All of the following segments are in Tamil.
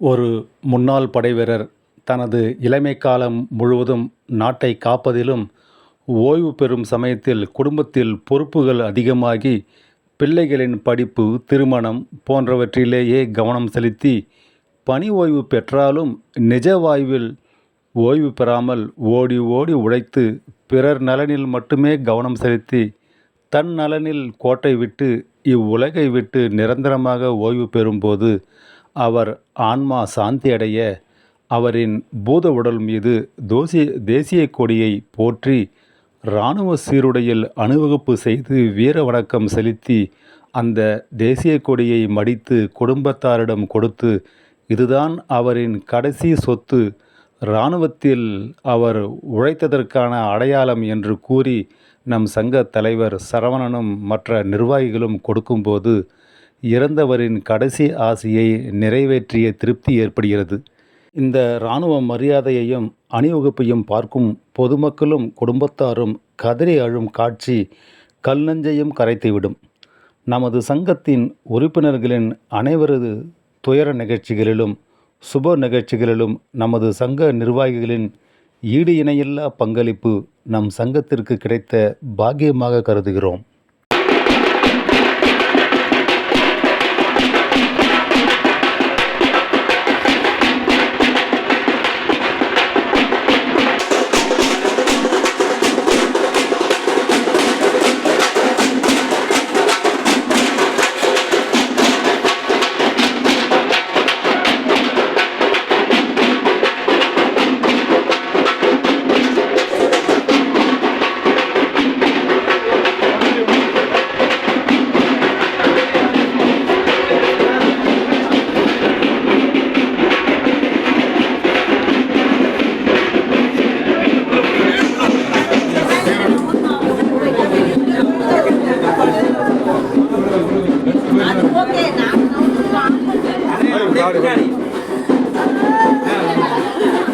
ஒரு முன்னாள் படைவீரர் தனது இளமை காலம் முழுவதும் நாட்டை காப்பதிலும், ஓய்வு பெறும் சமயத்தில் குடும்பத்தில் பொறுப்புகள் அதிகமாகி, பிள்ளைகளின் படிப்பு, திருமணம் போன்றவற்றிலேயே கவனம் செலுத்தி, பணி ஓய்வு பெற்றாலும் நிஜ வாழ்வில் ஓய்வு பெறாமல் ஓடி ஓடி உழைத்து, பிறர் நலனில் மட்டுமே கவனம் செலுத்தி, தன் நலனில் கோட்டை விட்டு இவ்வுலகை விட்டு நிரந்தரமாக ஓய்வு பெறும்போது, அவர் ஆன்மா சாந்தியடைய, அவரின் பூத உடல் மீது தேசிய கொடியை போற்றி, இராணுவ சீருடையில் அணிவகுப்பு செய்து வீர வணக்கம் செலுத்தி, அந்த தேசிய கொடியை மடித்து குடும்பத்தாரிடம் கொடுத்து, இதுதான் அவரின் கடைசி சொத்து, இராணுவத்தில் அவர் உழைத்ததற்கான அடையாளம் என்று கூறி நம் சங்க தலைவர் சரவணனும் மற்ற நிர்வாகிகளும் கொடுக்கும்போது, இறந்தவரின் கடைசி ஆசையை நிறைவேற்றிய திருப்தி ஏற்படுகிறது. இந்த இராணுவ மரியாதையையும் அணிவகுப்பையும் பார்க்கும் பொதுமக்களும் குடும்பத்தாரும் கதறி அழும் காட்சி கல்நெஞ்சையும் கரைத்துவிடும். நமது சங்கத்தின் உறுப்பினர்களின் அனைவரது துயர நிகழ்ச்சிகளிலும் சுப நிகழ்ச்சிகளிலும் நமது சங்க நிர்வாகிகளின் ஈடு இணையில்லா பங்களிப்பு நம் சங்கத்திற்கு கிடைத்த பாக்கியமாக கருதுகிறோம்.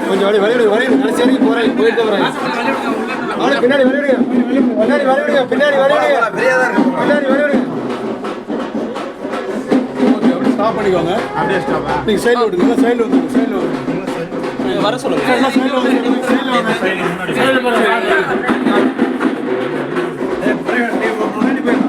கொஞ்சம் வழி கடைசி போறாங்க போயிட்டு வராங்க. பின்னாடி வழிவிடுங்க, பின்னாடி வழிவிடுங்க, பின்னாடி வழிவிடுங்க, பின்னாடி வழிவிடுங்க. ஓகே, அப்படியே ஸ்டாப் பண்ணிக்கோங்க. அப்படியே ஸ்டாப். நீங்க சைடுல விடுங்க, சைடுல வந்துருங்க, சைடுல வந்துருங்க. வர சொல்லுங்க. சைடுல வந்துருங்க, சைடுல வந்துருங்க, சைடுல போறேன். முன்னாடி போய்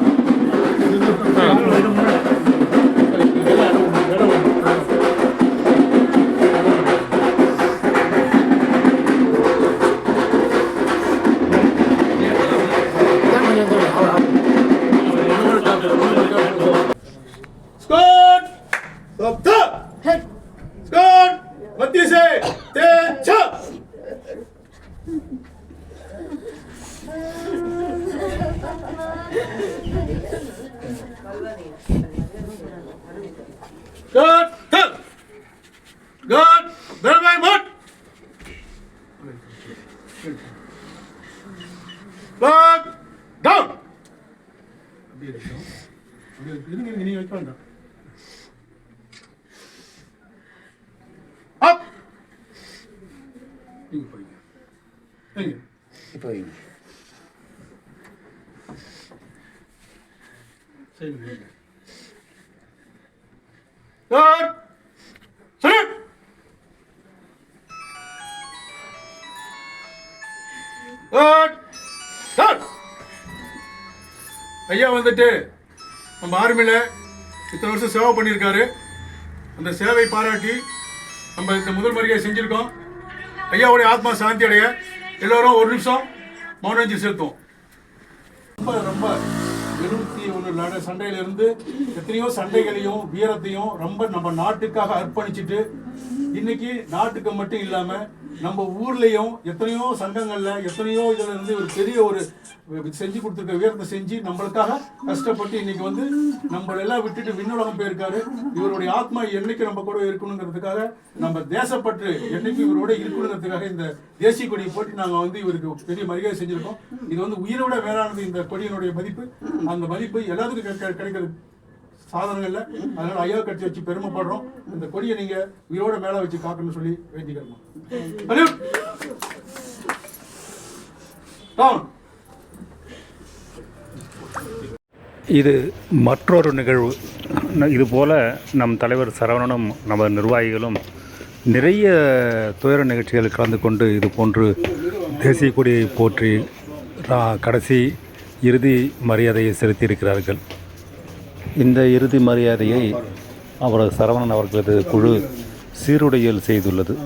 Good. Good. Very, very good. Good. Down. Up. Good. Sit. Good. Done. ஐயா வந்துட்டு நம்ம ஆர்மியில் இத்தனை வருஷம் சேவை பண்ணியிருக்காரு. அந்த சேவை பாராட்டி நம்ம இந்த முதல் மரியாதை செஞ்சுருக்கோம். ஐயாவுடைய ஆத்மா சாந்தி அடைய எல்லோரும் ஒரு நிமிஷம் மௌனஞ்சி செலுத்தும். ரொம்ப ரொம்ப 71 சண்டையிலிருந்து எத்தனையோ சண்டைகளையும் வீரத்தையும் ரொம்ப நம்ம நாட்டுக்காக அர்ப்பணிச்சுட்டு இன்னைக்கு நாட்டுக்கு மட்டும் இல்லாம நம்ம ஊர்லயும் எத்தனையோ சங்கங்கள்ல எத்தனையோ இதுல இருந்து ஒரு பெரிய ஒரு செஞ்சு கொடுத்துருக்க வீரத்தை செஞ்சு நம்மளுக்காக கஷ்டப்பட்டு இன்னைக்கு வந்து நம்மளெல்லாம் விட்டுட்டு விண்ணுலகம் போயிருக்காரு. இவருடைய ஆத்மா என்னைக்கு நம்ம கூட இருக்கணுங்கிறதுக்காக, நம்ம தேசப்பற்று என்னைக்கு இவரோட இருக்கணுங்கிறதுக்காக இந்த தேசிய கொடியை போட்டு நாங்கள் வந்து இவருக்கு பெரிய மரியாதை செஞ்சிருக்கோம். இது வந்து உயிரோட மேலானது இந்த கொடியினுடைய மதிப்பு. அந்த மதிப்பு எல்லாத்துக்கும் கிடைக்கிறது சாதனங்கள்ல. அதனால ஐயா கட்சி வச்சு பெருமைப்படுறோம். இந்த கொடியை நீங்க உயிரோட மேல வச்சு காக்கணும்னு சொல்லி வேண்டிக்கிறோம். இது மற்றொரு நிகழ்வு. இதுபோல் நம் தலைவர் சரவணனும் நமது நிர்வாகிகளும் நிறைய துயர நிகழ்ச்சிகளில் கலந்து கொண்டு இது போன்று தேசிய கொடியை போற்றி கடைசி இறுதி மரியாதையை செலுத்தியிருக்கிறார்கள். இந்த இறுதி மரியாதையை அவரது சரவணன் அவர்களது குழு சீருடையில் செய்துள்ளது.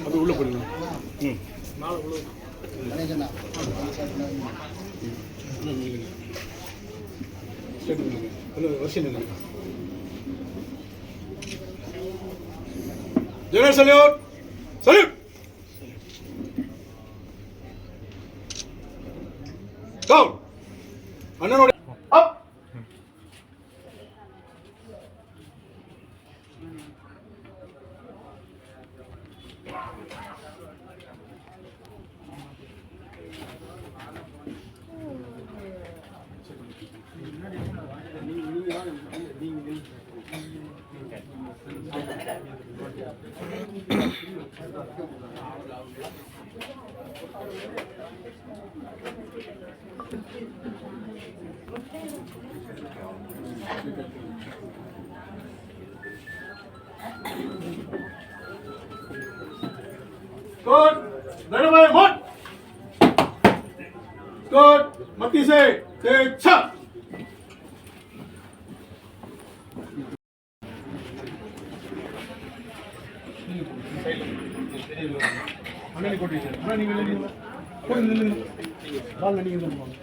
அது உள்ள போடுங்க. General salute salute. டவுன். அண்ணனோட அப். Good. Dynamite one. Good. Mati se cha. அண்ணனை கொட்டி சார். அண்ணா நீங்க நில்லுங்க. போய் நில்லுங்க. பால் நீங்க இந்த போங்க.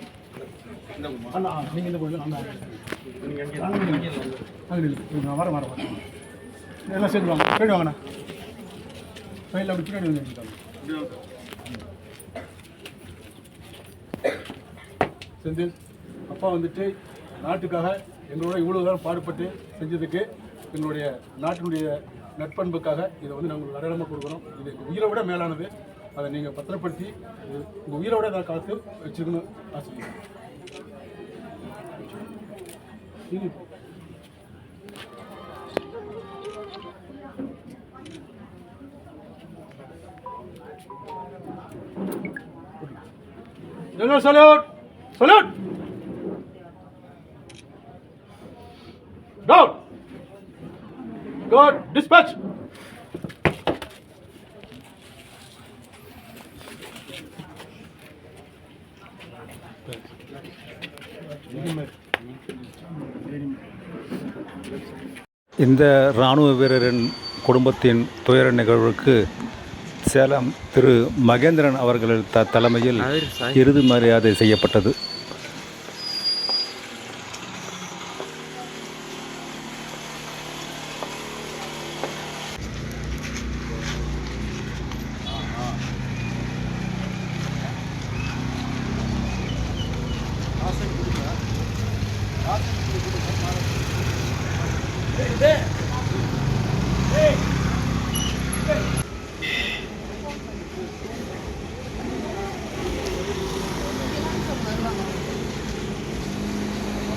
அண்ணா நீங்க இந்த போங்க. அண்ணா நீங்க அங்க நில்லுங்க. நான் வரேன். எல்லாம் சேர்ந்து வாங்க. போய்டு வாங்கண்ணா. ஃபைல் அப்படி பின்னாடி வந்து செந்தில் அப்பா வந்துட்டு நாட்டுக்காக எங்களோட இவ்வளோ நேரம் பாடுபட்டு செஞ்சதுக்கு எங்களுடைய நாட்டினுடைய நட்பண்புக்காக இதை வந்து நாங்கள் அடையாளமாக கொடுக்குறோம். இது உயிரை விட மேலானது. அதை நீங்கள் பத்திரப்படுத்தி உங்கள் உயிரை விட அதை காத்து வச்சுக்கணும் ஆசைப்படுறேன். General salute! Salute! Down! Good. Dispatch! இந்த இராணுவ வீரரின் குடும்பத்தின் துயர நிகழ்வுக்கு சேலம் திரு மகேந்திரன் அவர்கள் தலைமையில் இறுதி மரியாதை செய்யப்பட்டது.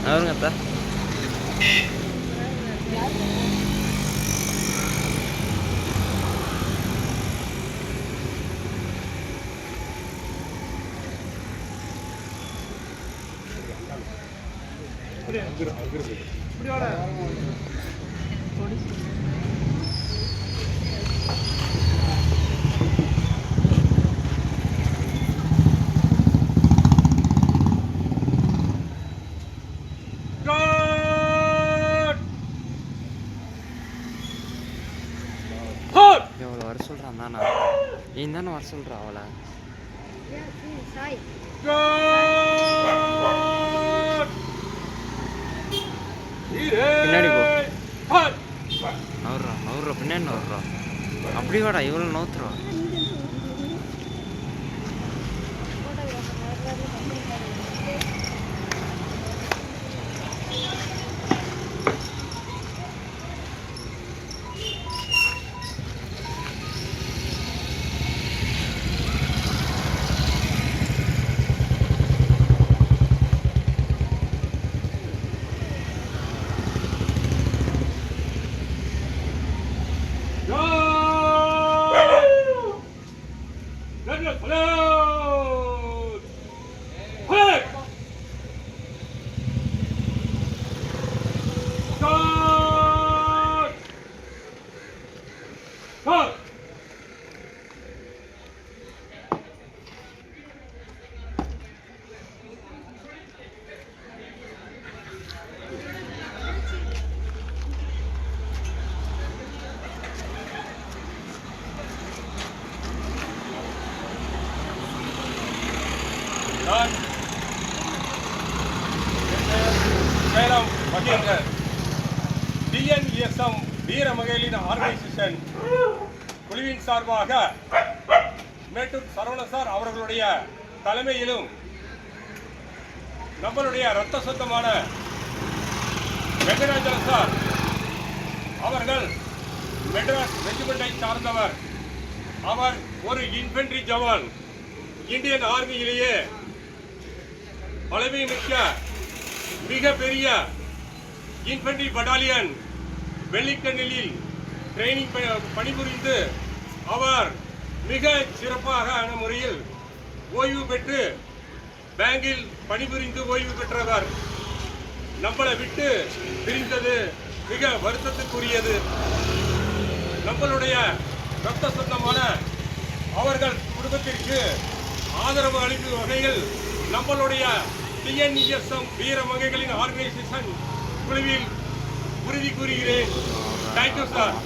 அவருங்க எவ்வளோ வர சொல்கிறான் தானா நீ தானே வர சொல்கிறா அவளை பின்னாடி போ அவர் நூறுரூவா பின்னாடி நூறுரூவா அப்படி வாடா இவ்வளோ நூற்றுரூவா நான் சேலம் மகேந்திரன் டிஎன்இஎஸ்எம் வீர மகளிர் ஆர்கனைசேஷன் குழுவின் சார்பாக மேட்டூர் சரவண சார் அவர்களுடைய தலைமையிலும் நம்மளுடைய இரத்த சொந்தமான வெங்கடாச்சலம் சார் அவர்கள் மெட்ராஸ் ரெஜிமெண்டை சார்ந்தவர். அவர் ஒரு இன்ஃபென்ட்ரி ஜவான். இந்தியன் ஆர்மியிலேயே பழமை மிக்க மிக பெரிய இன்ஃபென்ட்ரி பட்டாலியன் வெள்ளிக்கண்ணிலில் ட்ரைனிங் பணிபுரிந்து அவர் மிக சிறப்பான முறையில் ஓய்வு பெற்று பேங்கில் பணிபுரிந்து ஓய்வு பெற்றவர். நம்மளை விட்டு பிரிந்தது மிக வருத்தத்துக்குரியது. நம்மளுடைய இரத்த சொந்தமான அவர்கள் குடும்பத்திற்கு ஆதரவு அளிக்கும் வகையில் நம்மளுடைய டிஎன்இஎஸ்எம் வீர மங்கைகளின் ஆர்கனைசேஷன் குழுவில் உறுதி கூறுகிறேன். Thank you sir.